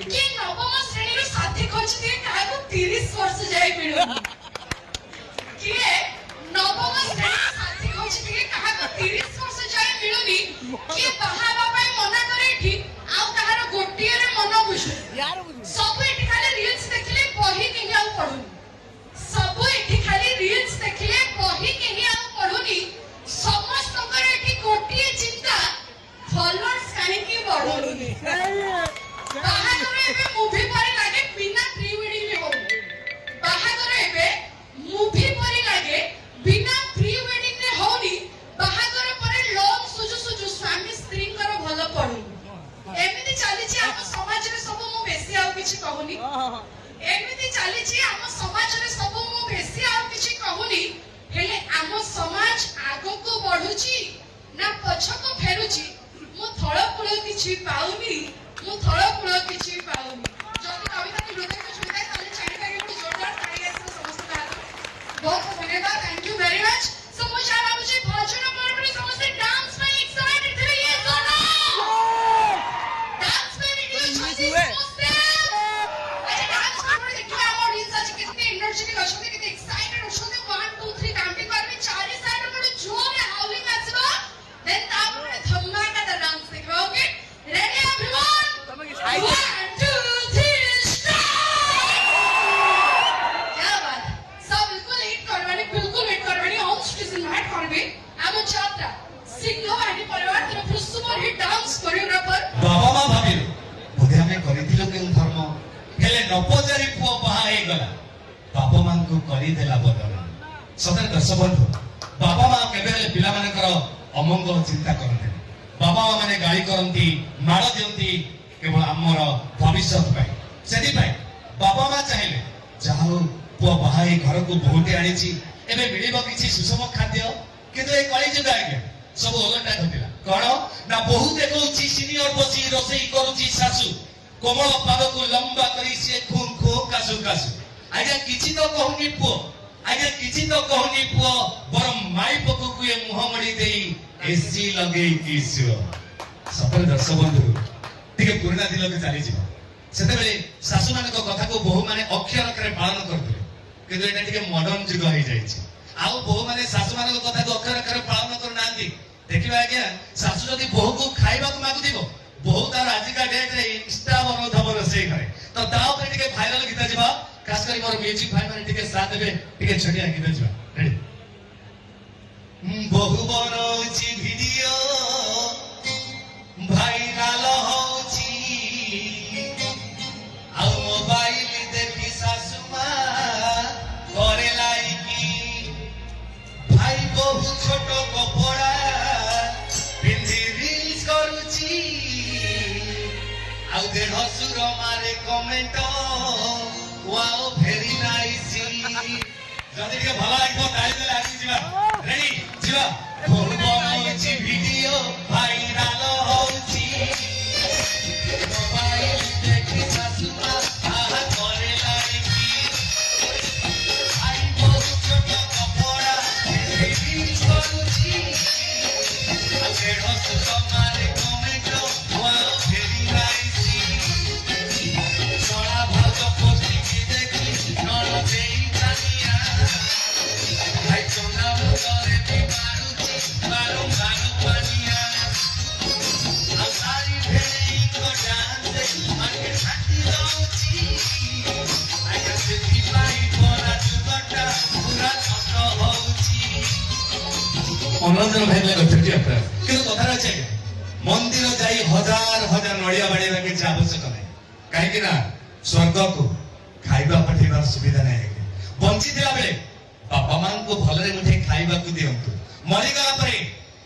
कि नवम श्रेणी रो साथी खोज दिए काहे 30 वर्ष जाय मिलु कि नवम श्रेणी साथी खोज दिए काहे 30 वर्ष जाय मिलुनी कि बाहाबा पय मना करे ठी आउ ताहार गोटिए रे मन बुझु सब एठी खाली रील्स देखले बही केहि आउ पढुनी सब एठी खाली रील्स देखले बही केहि आउ पढुनी समस्त कर एठी गोटिए चिंता फॉलोअर्स काहे की बढ़ुनी बाहागर एबे मूवी परी लागे बिना प्री वेडिंग रे हो बाहागर एबे मूवी परी लागे बिना प्री वेडिंग रे होनी बाहागर परे लोग सुजु स्वामी स्त्री कर भलो पडुनी एमिति चाली छी हम समाज रे सब मु बेसी आ किछि कहूनी एमिति चाली छी हम समाज रे सब मु बेसी आ किछि कहूनी हेले हम समाज आगो को बढ़ुची ना पछ को फेरुची मु थळ कुळ किछि पाउनी मु थळ कुळ किछि पाउनी जति कविता की हृदय को छुइता ताले चाहि का एक जोरदार ताली आसे समस्त का बहुत धन्यवाद thank you very much so मु चाहा मुझे भजन मंडली समस्त डांस में एक्साइटेड थे ये दोनों डांस में वीडियो छथि समस्त अरे डांस में देखिए हम रील्स आज कितने एनर्जेटिक अछते कितने एक्साइटेड अछते 1 2 3 काउंटिंग करबे चारि साइड में जोर हाउलिंग आछबा देन तापर धमाका दा डांस देखबो ओके रेडी एवरीवन 1 2 3 स्टार्ट क्या बात सब बिल्कुल हिट करवानी ऑन स्टेज इनवाइट करबे हम छात्रा सिंह वाणी परिवार तरफ सुपर हिट डांस कोरियोग्राफर बाबा मा भाबिल बोधे हमें करिथिलो के धर्म हेले नपजारी पुओ बाहा हे गला बाबा मान को करि देला बदल सदर दर्शक बंधु बाबा मा केबे हेले पिला मानकर अमंगल चिंता करते बाबा माने गाड़ी करती माड़ दियंती केवल आमर भविष्य से बाबा मा चाहिए जाओ पुआ बाहाई घर को बहुटे आनी एबे मिलिबो किछि सुषम खाद्य किंतु ए कली जुग आगे सब ओलटा घटिला कौन ना बहु देखौछि सीनियर बसी रोसई करूछि सासु कोमल पाद को लंबा करी से खून खो कासु कासु आज्ञा किछि तो कहूनी पुओ आज्ञा किछि तो कहूनी पुओ बरम माई पकु कुए मुह मड़ी देई एसी लगे किसो सफल दर्शक बंधु टिके पुराना दिल के चली जीव सेते बेले सासु मान को कथा को बहु माने अक्षर अक्षर पालन करथले किंतु एटा टिके मॉडर्न जुग होई जाई छै आउ बहु माने सासु मान को कथा को अक्षर अक्षर पालन कर नांदी देखिबा आज्ञा सासु जदी बहु को खाइबा को मागु दिबो बहु तार आज का डेट रे इंस्टा बनो धब रसई करे तो ताऊ पे टिके वायरल गीत जीवा खास करी मोर म्यूजिक भाई माने टिके साथ देबे टिके छोटिया गीत जीवा रेडी बहु बनौछि भिडियो भाइराल होछि आ मोबाइल देखि सासुमा करे लाइकी भाई बहु छोट कपड़ा पिंधि रील्स करूछि आ देह सुर मारे कमेंट वाओ वेरी नाइस जदी के भला लागबो ताली दे आसी जीवा रेडी जीवा बहु बनौछि भिडियो भाइराल होछि मोबाइल देखि सासुमा आहा करे लाइकी आई बहु छोट कपड़ा रील्स करूछि आ देह सुर मारे कमेंट वाओ वेरी नाइस सोना भाग पोस्ट की देखी नर देई तानिया भाई सोना मुरे भी मारुची बारो बारो पानिया आ सारी भेई को डांस मार्के छाती दउची आगे से दीपाई बोला जुगटा पूरा छक होउची मनोरंजन भाई ले गठटी अपना किंतु कथा अछि मंदिर जाई हजार हजार नडिया बाड़ी रे किछ आवश्यक नै काहे कि ना स्वर्ग को खाइबा पठेबार सुविधा नै बंची दिला बेले बापा मान को भलरे मुठे खाइबा को दियंतु मरि गला परे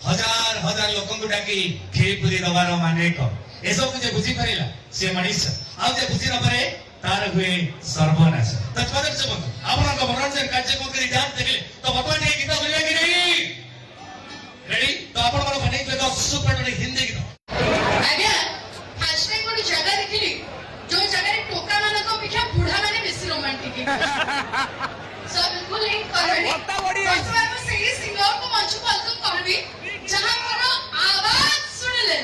हजार हजार लोकन को डाकी खेल पुरी दवार माने को एसो को जे बुझी परिला से मनीष आ जे बुझी न परे तार हुए सर्वनाश त पदक से बंधु आपन को मनोरंजन कार्यक्रम करी डांस देखले तो वर्तमान ये गीत बोलिबा कि नहीं रेडी तो आपन मन बनै के 10 सुपर हिंदी गीत आज्ञा आज टाइम को जगह देखली जो जगह टोका मान को पिछा बूढ़ा माने बेसी रोमांटिक सब बिल्कुल हिट करबे तो हम सही सिंगर को मंच पर वेलकम करबी जहां पर आवाज सुनले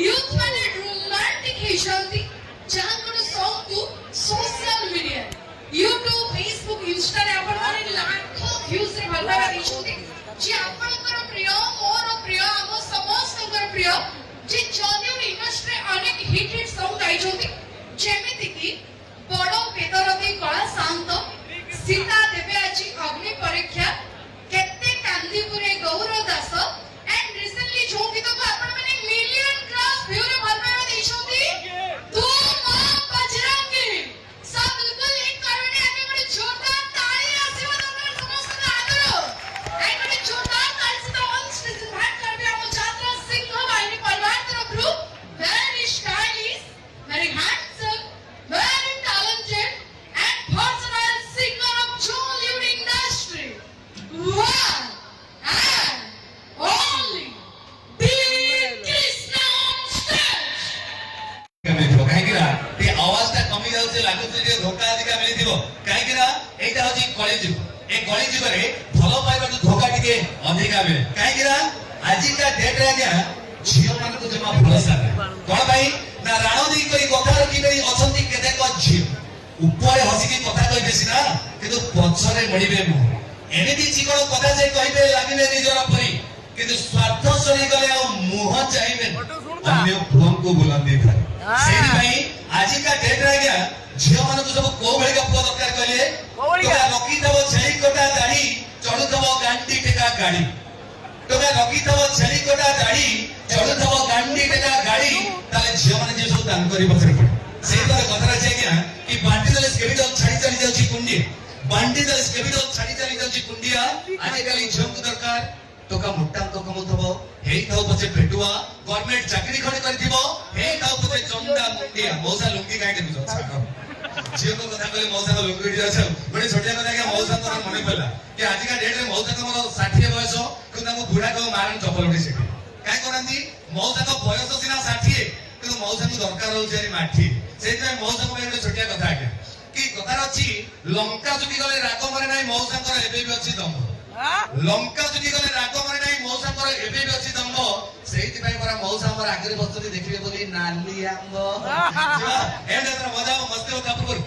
यूथ माने रोमांटिक हिशंती जहां प्रिय जे जदियो इंडस्ट्री अनेक हिट सॉन्ग गाइछोंती जेमिति कि बड़ बेदरदी कला शांत सीता देवे आज अग्नि परीक्षा केते कांदीपुरे गौर दास एंड रिसेंटली जो गीत को आपण माने मिलियन क्रॉस व्यू रे भर पावा देछोंती तू मां बजरंगी सब बिल्कुल एक करने आगे बड़े जोरदार ताली आशीर्वाद दरकार समस्त आदर एंड बड़े जोरदार ताली से तो ऑन स्टेज इनवाइट करबे हम छात्र सिंह बाहिनी परिवार तरफ रु very stylish very handsome very talented and versatile singer of Jollywood industry. One and only B. Krishna on stage. କାହିଁକିନା ଏ ଆୱାଜଟା କମି ଯାଉଛି ଲାଗୁଛି ଯେ ଧୋକା ଅଧିକା ମିଳିଥିବ କାହିଁକିନା ଏଇଟା ହଉଛି କଳି ଯୁଗ ଏ କଳି ଯୁଗରେ ଭଲ ପାଇବାଠୁ ଧୋକା ଟିକେ ଅଧିକା ମିଳେ କାହିଁକିନା ଆଜିକା ଡେଟରେ ଆଜ୍ଞା ଝିଅମାନଙ୍କୁ ଜମା ଭରସା ନାହିଁ କଣ ପାଇଁ ନା ରାଣ ଦେଇ କରି କଥା ରଖିବେ ଅଛନ୍ତି କେତେକ ଝିଅ ଉପରେ ହସିକି କଥା କହିବେ ସିନା କିନ୍ତୁ ପଛରେ ମଳିବେ ମୁହଁ ଏମିତି ଚିକଣ କଥା ଯେ କହିବେ ଲାଗିବେ ନିଜର ପରି କିନ୍ତୁ ସ୍ୱାର୍ଥ ସରିଗଲେ ଆଉ ମୁହଁ ଚାହିଁବେ ଅନ୍ୟ ପୁଅଙ୍କୁ ବୁଲନ୍ତି ଥାଏ ସେଇଥିପାଇଁ ଆଜିକା ଡେଟରେ ଆଜ୍ଞା ଝିଅମାନଙ୍କୁ ସବୁ କୋଉ ଭଳିକା ପୁଅ ଦରକାର କହିଲେ ତମେ ରଖିଥବ ଛେଳି କଟା ଦାଢି ଚଢୁଥବ ଗାଣ୍ଡି ଟେକା ଗାଡି ତମେ ରଖିଥବ ଛେଳି କଟା ଦାଢି ଚଢୁଥବ ଗାଣ୍ଡି ଟେକା ଗାଡି ତାହେଲେ ଝିଅମାନେ ଯିଏ ସବୁ ଦାନ କରି ପଛରେ ପଡେ ସେଇଥିରେ କଥାଟା ଅଛି ଆଜ୍ଞା କି ବାଣ୍ଟି ଦେଲେ ସ୍କେବିଡ ଛାଡି ଚାଲି ଯାଉଛି କୁଣ୍ଡି ବାଣ୍ଟି ଦେଲେ ସ୍କେବିଡ ଛାଡି ଚାଲି ଯାଉଛି କୁଣ୍ଡିଆ ଆଜିକାଲି ଝିଅଙ୍କୁ ଦରକାର ଟଙ୍କା ମୋଟାଙ୍କ କମଉଥବ ହେଇଥାଉ ପଛେ ପେଟୁଆ ଗଭର୍ଣ୍ଣମେଣ୍ଟ ଚାକିରି ଖଣ୍ଡେ କରିଥିବ ହେଇଥାଉ ପଛେ ଚନ୍ଦା ମୁଣ୍ଡିଆ ମଉସା ଲୁଙ୍ଗି କାହିଁକି ପିନ୍ଧୁଛ ଝିଅଙ୍କ କଥା କହିଲେ ମଉସାଙ୍କ ଲୁଙ୍ଗି ଯାଉଛ ଗୋଟେ ଛୋଟିଆ କଥା ଆଜ୍ଞା ମଉସାଙ୍କର ମନେ ପଡିଲା କି ଆଜିକା ଡେଟରେ ମଉସାଙ୍କ ମୋର 60 ବୟସ କିନ୍ତୁ ତାଙ୍କୁ ବୁଢା କହ ମାରଣ ଚପଲ ଉଠି ଶିଖେ କାହିଁ କରନ୍ତି ମଉସାଙ୍କ ବୟସ ସିନା 60 କିନ୍ତୁ ମଉସାଙ୍କୁ ଦରକାର ହଉଛି ଆଜି ମାଠି ସେଇଥିପାଇଁ ମଉସାଙ୍କ ପାଇଁ ଗୋଟେ ଛୋଟିଆ କଥା ଆଜ୍ଞା କି କଥାର ଅଛି ଲଙ୍କା ଚୁଟି ଗଲେ ରାଗ ମରେ ନାହିଁ ମଉସାଙ୍କର ଏବେ ବି ଅଛି ଦମ୍ଭ ଲଙ୍କା ଚୁଟି ଗଲେ ରାଗ ମରେ ନାହିଁ ମଉସାଙ୍କର ଏବେ ବି ଅଛି ଦମ୍ଭ ସେଇଥିପାଇଁ ପରା ମଉସା ଆମର ଆଗରେ ବସୁଛନ୍ତି ଦେଖିବେ ବୋଲି ନାଲି ଆମ୍ବ ଏମିତି ମଜା ମସ୍ତି ହବ ତା ପୂର୍ବରୁ